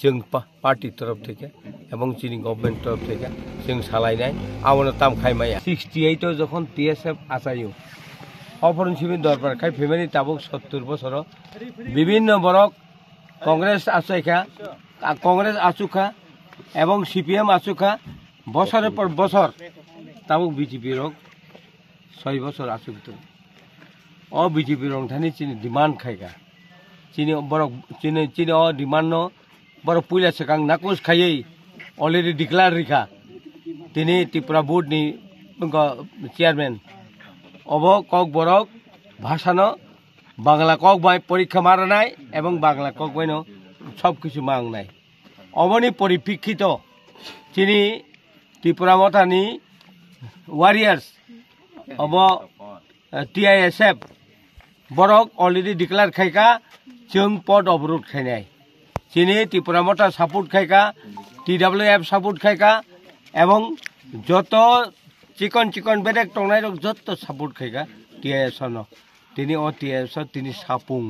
जों पार्टी तरफ থেকে এবং চিনি गभर्नमेंट तरफ থেকে जों सालायनाय आवनो ताम खायमाया 68 যখন টিএসএফ আসায়ু অপরণ শিবির দরবার খাই ফ্যামিলি তাবুক 70 বছর বিভিন্ন বরক কংগ্রেস আসাইখা কংগ্রেস আসুখা এবং সিপিএম আসুখা বছরের পর বছর তাবুক বিজেপি রক 6 বছর আসুকতো ও বিজেপি রং থানি চিনি ডিমান্ড খাইগা চিনি বরক চিনি ও ডিমান্ড ন বরক পুইলা সেকাং নাকুস খাইयै অলরেডি ডিক্লার রিখা তিনি ত্রিপুরা বোর্ড नि chairman of cock Borok ভাষানো Bangla cock by পরীক্ষা মারানাই এবং বাংলা কক বাইনো সব কিছু মাংনাই অবনি পরিপ্রেক্ষিত তিনি Tripura মথানি warriors of TISF Borok already declare খাইকা जों पद अवरोध खायनाय चिनी त्रिपुरा मथा सापोर्ट खायका टीडब्ल्यूएफ सापोर्ट खायका एवं जत चिकन चिकन बेरेक टंगनाय रक जत सापोर्ट खायका टीआईएस न तिनी ओ टीआईएस तिनी सापुं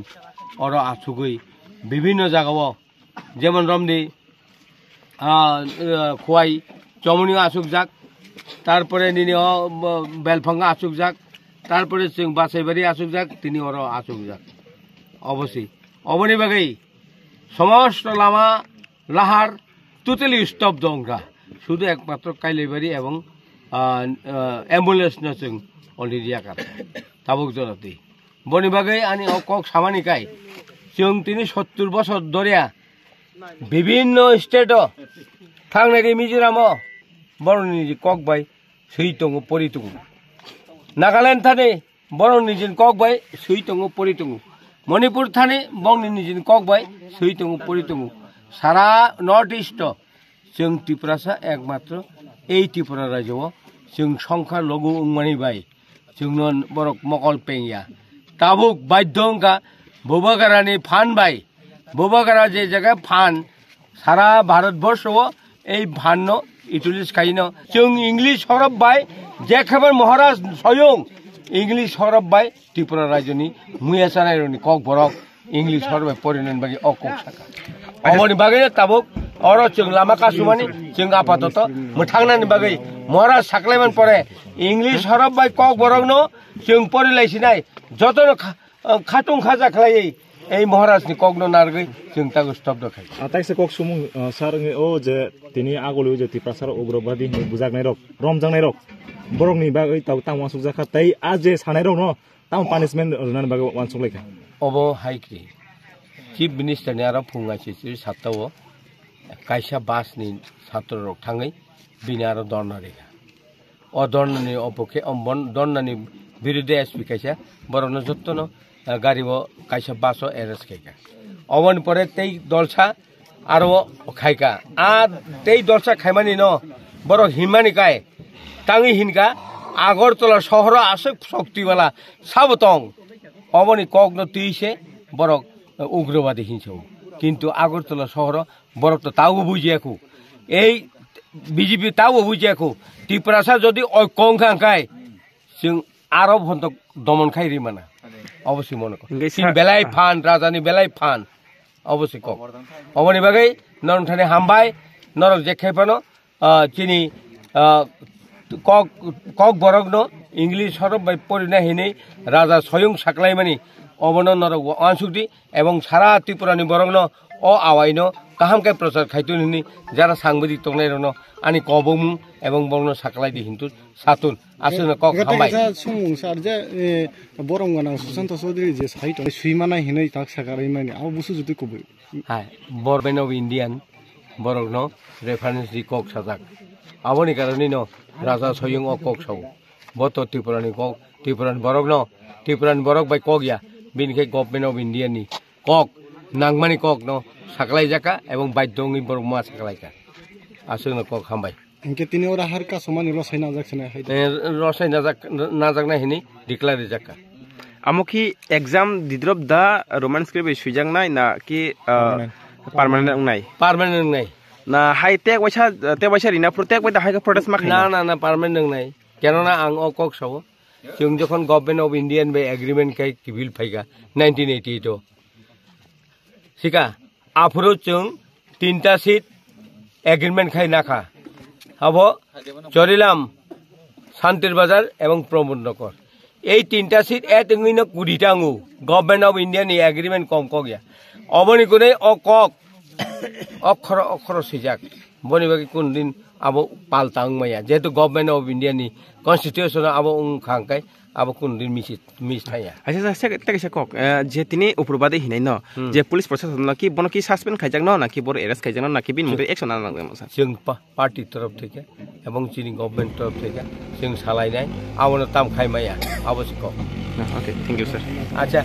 और आसुगै विभिन्न जागाव जेमन रमनी खोवाई चमनी आसुकजाक तारपरे निनी बेलफांगा आसुकजाक तारपरे जों बासाइबारि आसुकजाक तिनी और आसुकजाक अवश्य अबनी बागै समस्त लामा लाहार टोटली स्टप दंगा शुद्ध एकमात्र काइलेबारि एवं एम्बुलेंस न जों अलरेडी आकार ताबुक जनाति बनि बागै आनि अकक सामानिकाय जों तिनि 70 बछर दरिया विभिन्न स्टेट थांनाय मिजोराम बरनि कक बाय सैतंग परितंग नागालैंड थाने बरनि जिन कक बाय सैतंग परितंग मणिपुर थाने बंगनि निजिन कक बाय सैतंग परितंग सारा नॉर्थ ईस्ट जों त्रिपुरासा एकमात्र এই त्रिपुरा राज्योआव जों संख्या लघु उंमानि बाय जोंनो बरक मकल पेंया ताबुक बाध्यंगा बोबागारानि फान बाय बोबागारा जे जगह फान सारा भारतवर्षआव এই फान इटुलिस खाइनो जों इंग्लिश हरफ बाय जेखेबार महाराज स्वयं इंग्लिश हरफ बाय त्रिपुरा राज्यनि मुयासानायनि कक बरक इंग्लिश हरफ परिनन बागै अकक साका अमनि बागै ताबुक और जों लामा कासुमानि जों आपातत मोथांनानि बागै महाराज साक्लायमान परे इंग्लिश हरफ बाय कक बरक न जों परिलायसिनाय जतन खाटुं खाजा खालायै এই মহারাজনি কগ্ন নারগৈ जों तागो स्टप दखाय आताइसे कक सुमुं सार ओ जे तिनि आगलु जे तिप्रासार उग्रबादी बुजागनाय रक रमजांनाय रक बरकनि बागै ताव तांवा सुजाखा तै आज जे सानाय रक न ताव पानिशमेन्ट रनान बागै वानसुलायखा अब हाइक्रि चीफ मिनिस्टर नि आरो फुंगासि 7टाव कायसा बासनि छात्र रक थाङै बिनि आरो दरना रेखा अ दरनानि अपखे अम्बन दरनानि बिरुद्धे एसपी कायसा बरनो जत्तन गाड़ी कैसा बासो एरेस खाइका अवन परे तै दलसा आरो खाइका आ तै दलसा खाइमानि न बरो हिमानि काय तांगि हिनका आगरतला शहर आसक शक्तिवाला साबतंग अवनि कग्न तिसे बरक उग्रवादी हिंसौ किन्तु आगरतला शहर बरक तो ताऊ बुझियाखौ এই বিজেপি ताऊ बुझियाखौ त्रिपुरासा जदि कंखांखाय जों आरो भन्त दमन खाइरि माना अवश्य मन को बेलाय फान राजानि बेलाय फान अवश्य को अबनि बागै नरम थाने हामबाय नरक जेखेफानो चिनि कक बरकनो इंग्लिश हरफ बाय परिना हिनै राजा स्वयं साक्लायमानि अबन नरक आनसुक्ति एवं सारा त्रिपुरानि बरकनो अ आवायनो काहामकाय प्रचार खाइतुनि जारा सांबादिक तंनायरनो आनि कबमु एवं बंगनो साक्लायदि हिन्तु सातुन आसुना कक हामबाय संसार जे बरंगाना सुशांत चौधरी जे साइट सुइमाना हिनै ताक सागारैमानि आ बुसु जुति कबो हाय गभर्नमेंट ऑफ इंडियन बरकनो रेफारेंस दि कक साजाक आबनि कारणे न राजा स्वयं अ कक साव बत त्रिपुरानि कक त्रिपुरानि बरक बाय कगया बिनिखाय गभर्नमेंट ऑफ इंडियन नि कक नांगमानि कक न साक्लाय जाका एवं बाध्यंनि बरकमा साक्लायका आसुना कक हामबाय इनके तिनि और हर का समान रसाय नाजाकसना है रसाय नाजाकना हिनि डिक्लेयर जाका आमोखि एग्जाम दिद्रब दा रोमांस के सुइजांनाय ना कि परमानेंट नाय ना हाई टेक वैसा रिना प्रोटेक्ट बाय हाई प्रोटेस्ट मा ना परमानेंट नाय केनना आं अकक साव जों जखन गभर्नमेंट ऑफ इंडियन बे एग्रीमेंट काय किबिल फाइगा 1988 सिका आफरो जों 3টা সিট এগ্রিমেন্ট খাই নাখা হব চরিলাম শান্তির বাজার এবং প্রমোদনগর এই 3টা সিট এতগুইন 20টা আঙু গভর্নমেন্ট অফ ইন্ডিয়া নি এগ্রিমেন্ট কম কগিয়া অবনি করে অকক অক্ষর অক্ষর সিজাক বনি বাকি কোন দিন আবো পাল্টাং মায়া যেহেতু গভর্নমেন্ট অফ ইন্ডিয়া নি কনস্টিটিউশন আবো খাঙ্কাই আবো কোন দিন মিস থাইয়া আচ্ছা তেকেসা কক যে তিনি উপরবাদে হিনাই ন যে পুলিশ প্রশাসন নাকি বন কি সাসপেন্ড খাইজাক ন নাকি বড় এরেস্ট খাইজাক ন নাকি বিন মধ্যে অ্যাকশন আনা নাগবে স্যার जों পার্টির তরফ থেকে এবং চিনি গভর্নমেন্ট তরফ থেকে जों সালাইনাই আবনো তাম খাইমায়া আবশ্যক ওকে থ্যাংক ইউ স্যার আচ্ছা